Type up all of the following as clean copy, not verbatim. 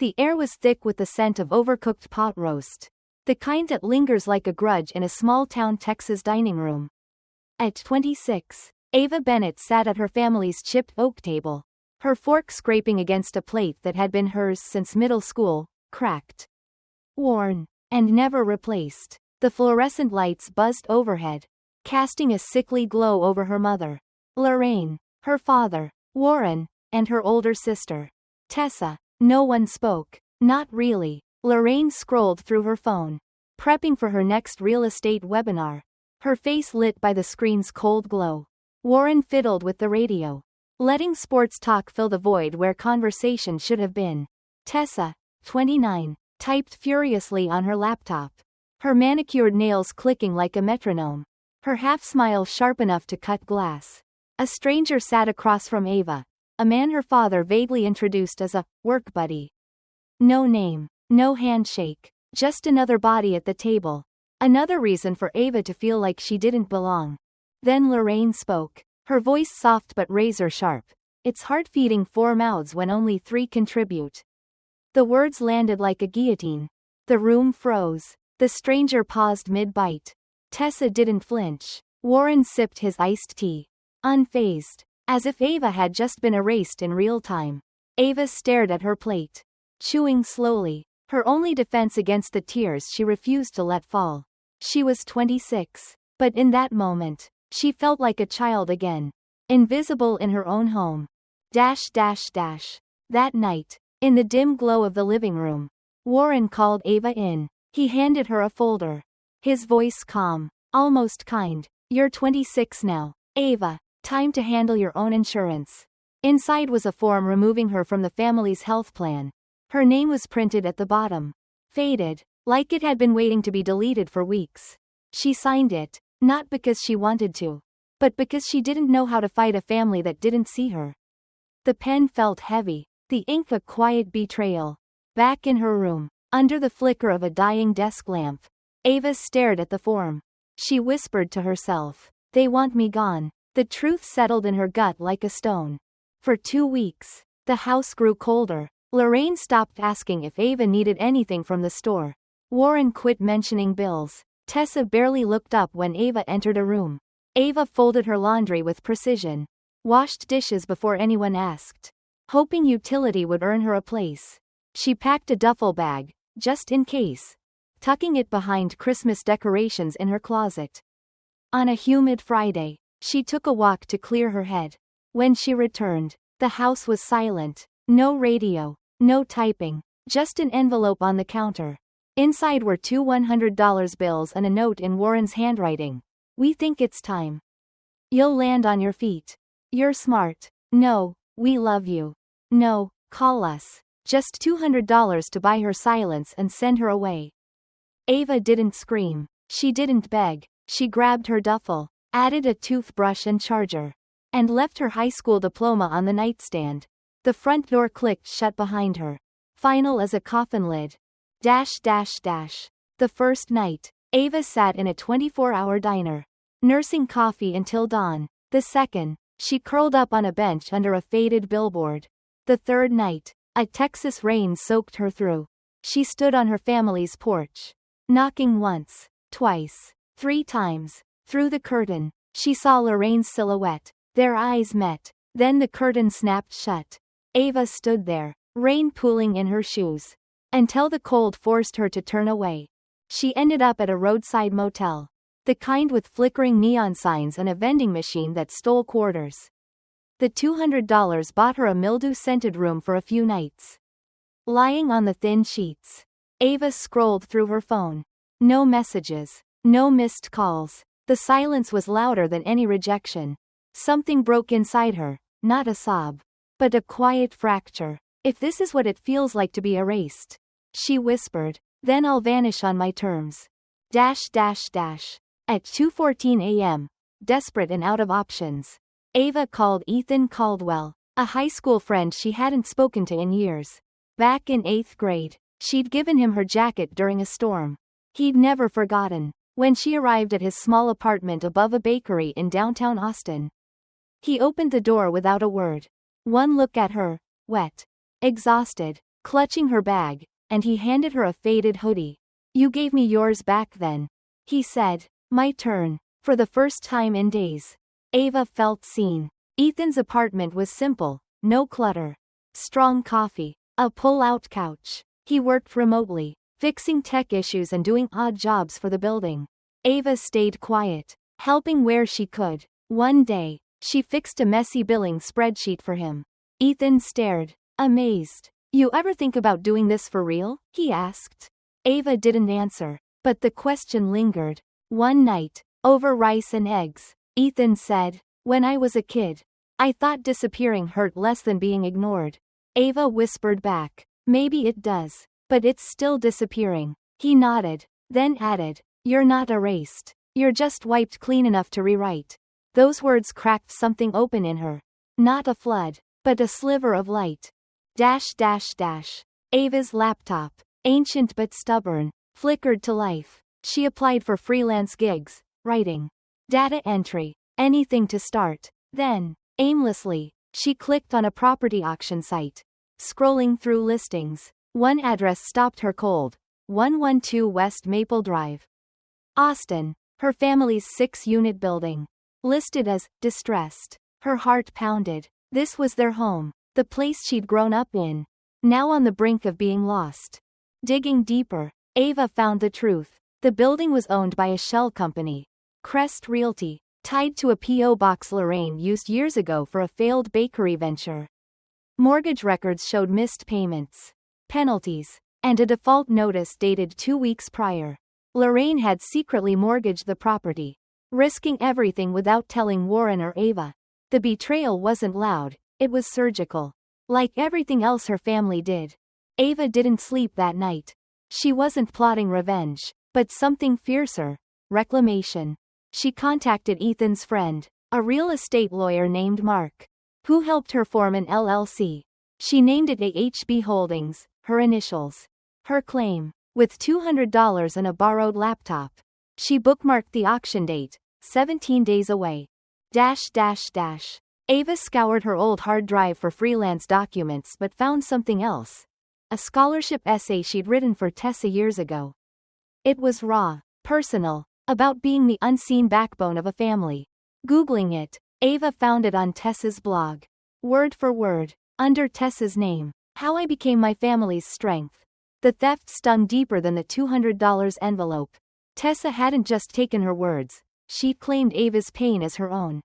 The air was thick with the scent of overcooked pot roast. The kind that lingers like a grudge in a small-town Texas dining room. At 26, Ava Bennett sat at her family's chipped oak table, her fork scraping against a plate that had been hers since middle school, cracked, worn, and never replaced. The fluorescent lights buzzed overhead, casting a sickly glow over her mother, Lorraine, her father, Warren, and her older sister, Tessa. No one spoke. Not really. Lorraine scrolled through her phone, prepping for her next real estate webinar, her face lit by the screen's cold glow. Warren fiddled with the radio, letting sports talk fill the void where conversation should have been. Tessa, 29, typed furiously on her laptop, her manicured nails clicking like a metronome, her half-smile sharp enough to cut glass. A stranger sat across from Ava, a man her father vaguely introduced as a work buddy. No name, no handshake, just another body at the table. Another reason for Ava to feel like she didn't belong. Then Lorraine spoke, her voice soft but razor-sharp. It's hard feeding 4 mouths when only 3 contribute. The words landed like a guillotine. The room froze. The stranger paused mid-bite. Tessa didn't flinch. Warren sipped his iced tea, unfazed, as if Ava had just been erased in real time. Ava stared at her plate, chewing slowly, her only defense against the tears she refused to let fall. She was 26, but in that moment, she felt like a child again, invisible in her own home. That night, in the dim glow of the living room, Warren called Ava in. He handed her a folder, his voice calm, almost kind. You're 26 now, Ava. Time to handle your own insurance. Inside was a form removing her from the family's health plan. Her name was printed at the bottom, faded, like it had been waiting to be deleted for weeks. She signed it, not because she wanted to, but because she didn't know how to fight a family that didn't see her. The pen felt heavy, the ink a quiet betrayal. Back in her room, under the flicker of a dying desk lamp, Ava stared at the form. She whispered to herself, "They want me gone." The truth settled in her gut like a stone. For 2 weeks, the house grew colder. Lorraine stopped asking if Ava needed anything from the store. Warren quit mentioning bills. Tessa barely looked up when Ava entered a room. Ava folded her laundry with precision, washed dishes before anyone asked, hoping utility would earn her a place. She packed a duffel bag, just in case, tucking it behind Christmas decorations in her closet. On a humid Friday, she took a walk to clear her head. When she returned, the house was silent. No radio, no typing, just an envelope on the counter. Inside were 2 $100 bills and a note in Warren's handwriting. "We think it's time. You'll land on your feet. You're smart. No, we love you. No, call us." Just $200 to buy her silence and send her away. Ava didn't scream. She didn't beg. She grabbed her duffel, added a toothbrush and charger, and left her high school diploma on the nightstand. The front door clicked shut behind her, final as a coffin lid. The first night, Ava sat in a 24-hour diner, nursing coffee until dawn. The second, she curled up on a bench under a faded billboard. The third night, a Texas rain soaked her through. She stood on her family's porch, knocking once, twice, 3 times. Through the curtain, she saw Lorraine's silhouette. Their eyes met. Then the curtain snapped shut. Ava stood there, rain pooling in her shoes, until the cold forced her to turn away. She ended up at a roadside motel, the kind with flickering neon signs and a vending machine that stole quarters. The $200 bought her a mildew-scented room for a few nights. Lying on the thin sheets, Ava scrolled through her phone. No messages, no missed calls. The silence was louder than any rejection. Something broke inside her, not a sob, but a quiet fracture. "If this is what it feels like to be erased," she whispered, "then I'll vanish on my terms." At 2:14 a.m., desperate and out of options, Ava called Ethan Caldwell, a high school friend she hadn't spoken to in years. Back in 8th grade, she'd given him her jacket during a storm. He'd never forgotten. When she arrived at his small apartment above a bakery in downtown Austin, he opened the door without a word. One look at her, wet, exhausted, clutching her bag, and he handed her a faded hoodie. "You gave me yours back then," he said. "My turn." For the first time in days, Ava felt seen. Ethan's apartment was simple, no clutter. Strong coffee, a pull-out couch. He worked remotely, fixing tech issues and doing odd jobs for the building. Ava stayed quiet, helping where she could. One day, she fixed a messy billing spreadsheet for him. Ethan stared, amazed. "You ever think about doing this for real?" he asked. Ava didn't answer, but the question lingered. One night, over rice and eggs, Ethan said, "When I was a kid, I thought disappearing hurt less than being ignored." Ava whispered back, "Maybe it does, but it's still disappearing." He nodded, then added, "You're not erased. You're just wiped clean enough to rewrite." Those words cracked something open in her. Not a flood, but a sliver of light. Ava's laptop, ancient but stubborn, flickered to life. She applied for freelance gigs, writing, data entry, anything to start. Then, aimlessly, she clicked on a property auction site. Scrolling through listings, one address stopped her cold. 112 West Maple Drive, Austin, her family's 6-unit building. Listed as distressed. Her heart pounded. This was their home, the place she'd grown up in, now on the brink of being lost. Digging deeper, Ava found the truth. The building was owned by a shell company, Crest Realty, tied to a P.O. box Lorraine used years ago for a failed bakery venture. Mortgage records showed missed payments, penalties, and a default notice dated 2 weeks prior. Lorraine had secretly mortgaged the property, risking everything without telling Warren or Ava. The betrayal wasn't loud, it was surgical. Like everything else her family did. Ava didn't sleep that night. She wasn't plotting revenge, but something fiercer, reclamation. She contacted Ethan's friend, a real estate lawyer named Mark, who helped her form an LLC. She named it AHB Holdings, her initials. Her claim, with $200 and a borrowed laptop. She bookmarked the auction date, 17 days away. Ava scoured her old hard drive for freelance documents but found something else. A scholarship essay she'd written for Tessa years ago. It was raw, personal, about being the unseen backbone of a family. Googling it, Ava found it on Tessa's blog. Word for word, under Tessa's name, "How I Became My Family's Strength." The theft stung deeper than the $200 envelope. Tessa hadn't just taken her words, she'd claimed Ava's pain as her own.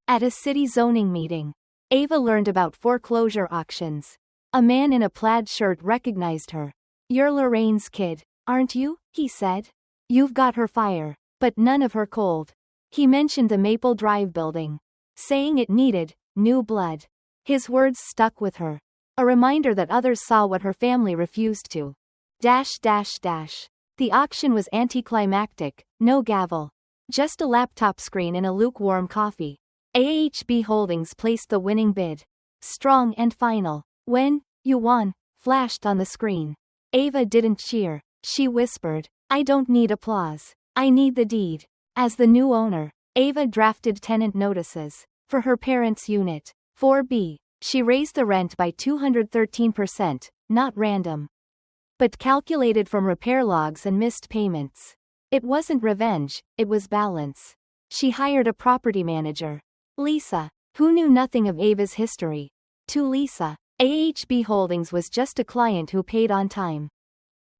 At a city zoning meeting, Ava learned about foreclosure auctions. A man in a plaid shirt recognized her. "You're Lorraine's kid, aren't you?" he said. "You've got her fire, but none of her cold." He mentioned the Maple Drive building, saying it needed new blood. His words stuck with her. A reminder that others saw what her family refused to. The auction was anticlimactic, no gavel. Just a laptop screen and a lukewarm coffee. AHB Holdings placed the winning bid. Strong and final. When "You won" flashed on the screen. Ava didn't cheer. She whispered, "I don't need applause. I need the deed." As the new owner, Ava drafted tenant notices. For her parents' unit, 4B, she raised the rent by 213%, not random, but calculated from repair logs and missed payments. It wasn't revenge, it was balance. She hired a property manager, Lisa, who knew nothing of Ava's history. To Lisa, AHB Holdings was just a client who paid on time.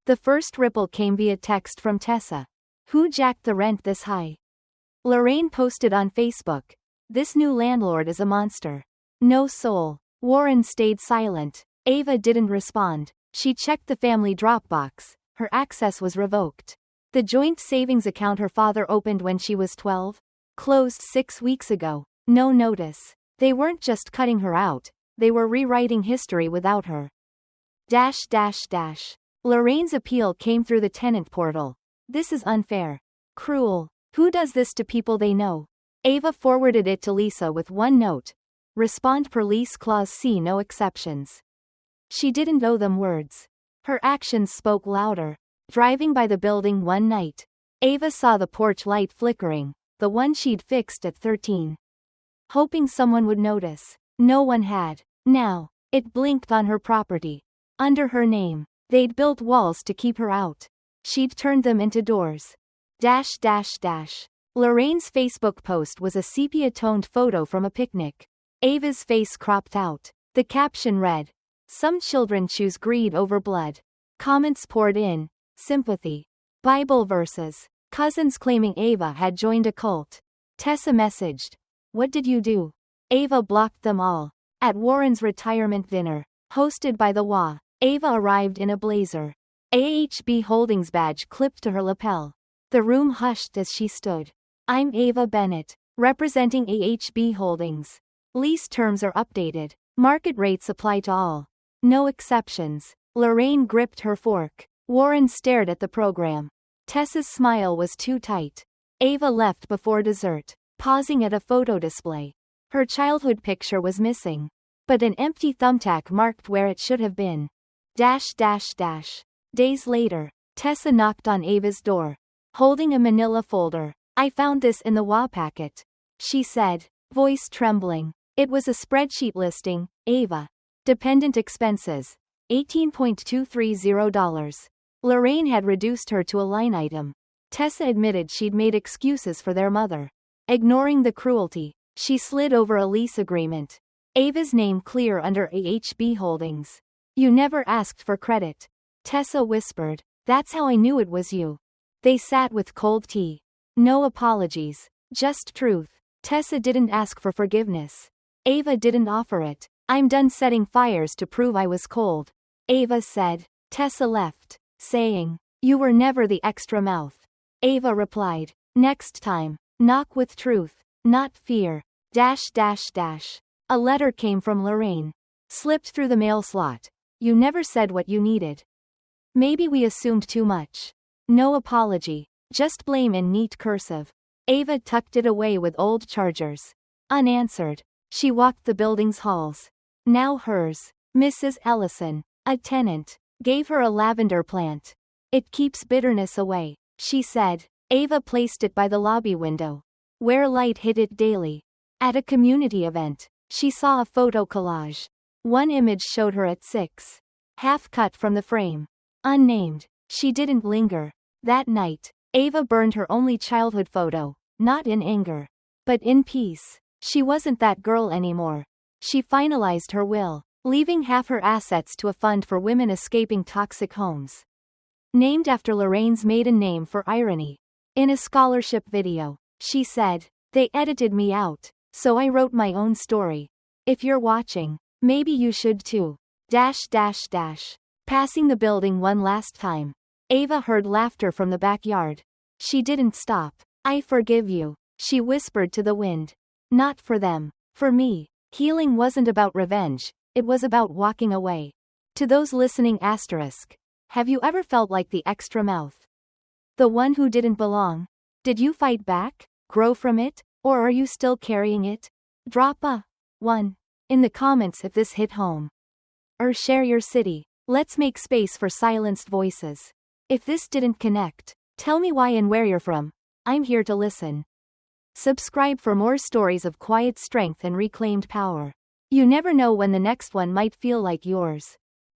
The first ripple came via text from Tessa. "Who jacked the rent this high?" Lorraine posted on Facebook, "This new landlord is a monster." No soul. Warren stayed silent. Ava didn't respond. She checked the family Dropbox. Her access was revoked. The joint savings account her father opened when she was 12? Closed 6 weeks ago. No notice. They weren't just cutting her out, they were rewriting history without her. Lorraine's appeal came through the tenant portal. "This is unfair. Cruel. Who does this to people they know?" Ava forwarded it to Lisa with one note. "Respond per lease clause C, no exceptions." She didn't owe them words. Her actions spoke louder. Driving by the building one night, Ava saw the porch light flickering, the one she'd fixed at 13. Hoping someone would notice. No one had. Now, it blinked on her property. Under her name. They'd built walls to keep her out. She'd turned them into doors. Lorraine's Facebook post was a sepia-toned photo from a picnic. Ava's face cropped out. The caption read, "Some children choose greed over blood." Comments poured in. Sympathy. Bible verses. Cousins claiming Ava had joined a cult. Tessa messaged, "What did you do?" Ava blocked them all. At Warren's retirement dinner, hosted by the WA, Ava arrived in a blazer. AHB Holdings badge clipped to her lapel. The room hushed as she stood. "I'm Ava Bennett, representing AHB Holdings. Lease terms are updated. Market rates apply to all. No exceptions." Lorraine gripped her fork. Warren stared at the program. Tessa's smile was too tight. Ava left before dessert, pausing at a photo display. Her childhood picture was missing, but an empty thumbtack marked where it should have been. Days later, Tessa knocked on Ava's door, holding a manila folder. "I found this in the WA packet," she said, voice trembling. It was a spreadsheet listing, Ava. Dependent expenses, $18.230. Lorraine had reduced her to a line item. Tessa admitted she'd made excuses for their mother. Ignoring the cruelty, she slid over a lease agreement. Ava's name clear under AHB Holdings. "You never asked for credit," Tessa whispered. "That's how I knew it was you." They sat with cold tea. No apologies, just truth. Tessa didn't ask for forgiveness. Ava didn't offer it. "I'm done setting fires to prove I was cold," Ava said. Tessa left, saying, "You were never the extra mouth." Ava replied, "Next time, knock with truth, not fear." A letter came from Lorraine. Slipped through the mail slot. "You never said what you needed. Maybe we assumed too much." No apology, just blame in neat cursive. Ava tucked it away with old chargers. Unanswered, she walked the building's halls. Now hers. Mrs. Ellison, a tenant, gave her a lavender plant. "It keeps bitterness away," she said. Ava placed it by the lobby window, where light hit it daily. At a community event, she saw a photo collage. One image showed her at 6. Half cut from the frame. Unnamed. She didn't linger. That night, Ava burned her only childhood photo, not in anger, but in peace. She wasn't that girl anymore. She finalized her will, leaving half her assets to a fund for women escaping toxic homes. Named after Lorraine's maiden name for irony. In a scholarship video, she said, "They edited me out, so I wrote my own story. If you're watching, maybe you should too." Passing the building one last time, Ava heard laughter from the backyard. She didn't stop. "I forgive you," she whispered to the wind. "Not for them. For me." Healing wasn't about revenge, it was about walking away. To those listening, have you ever felt like the extra mouth? The one who didn't belong? Did you fight back, grow from it, or are you still carrying it? Drop a 1 in the comments if this hit home. Or share your city. Let's make space for silenced voices. If this didn't connect, tell me why and where you're from. I'm here to listen. Subscribe for more stories of quiet strength and reclaimed power. You never know when the next one might feel like yours.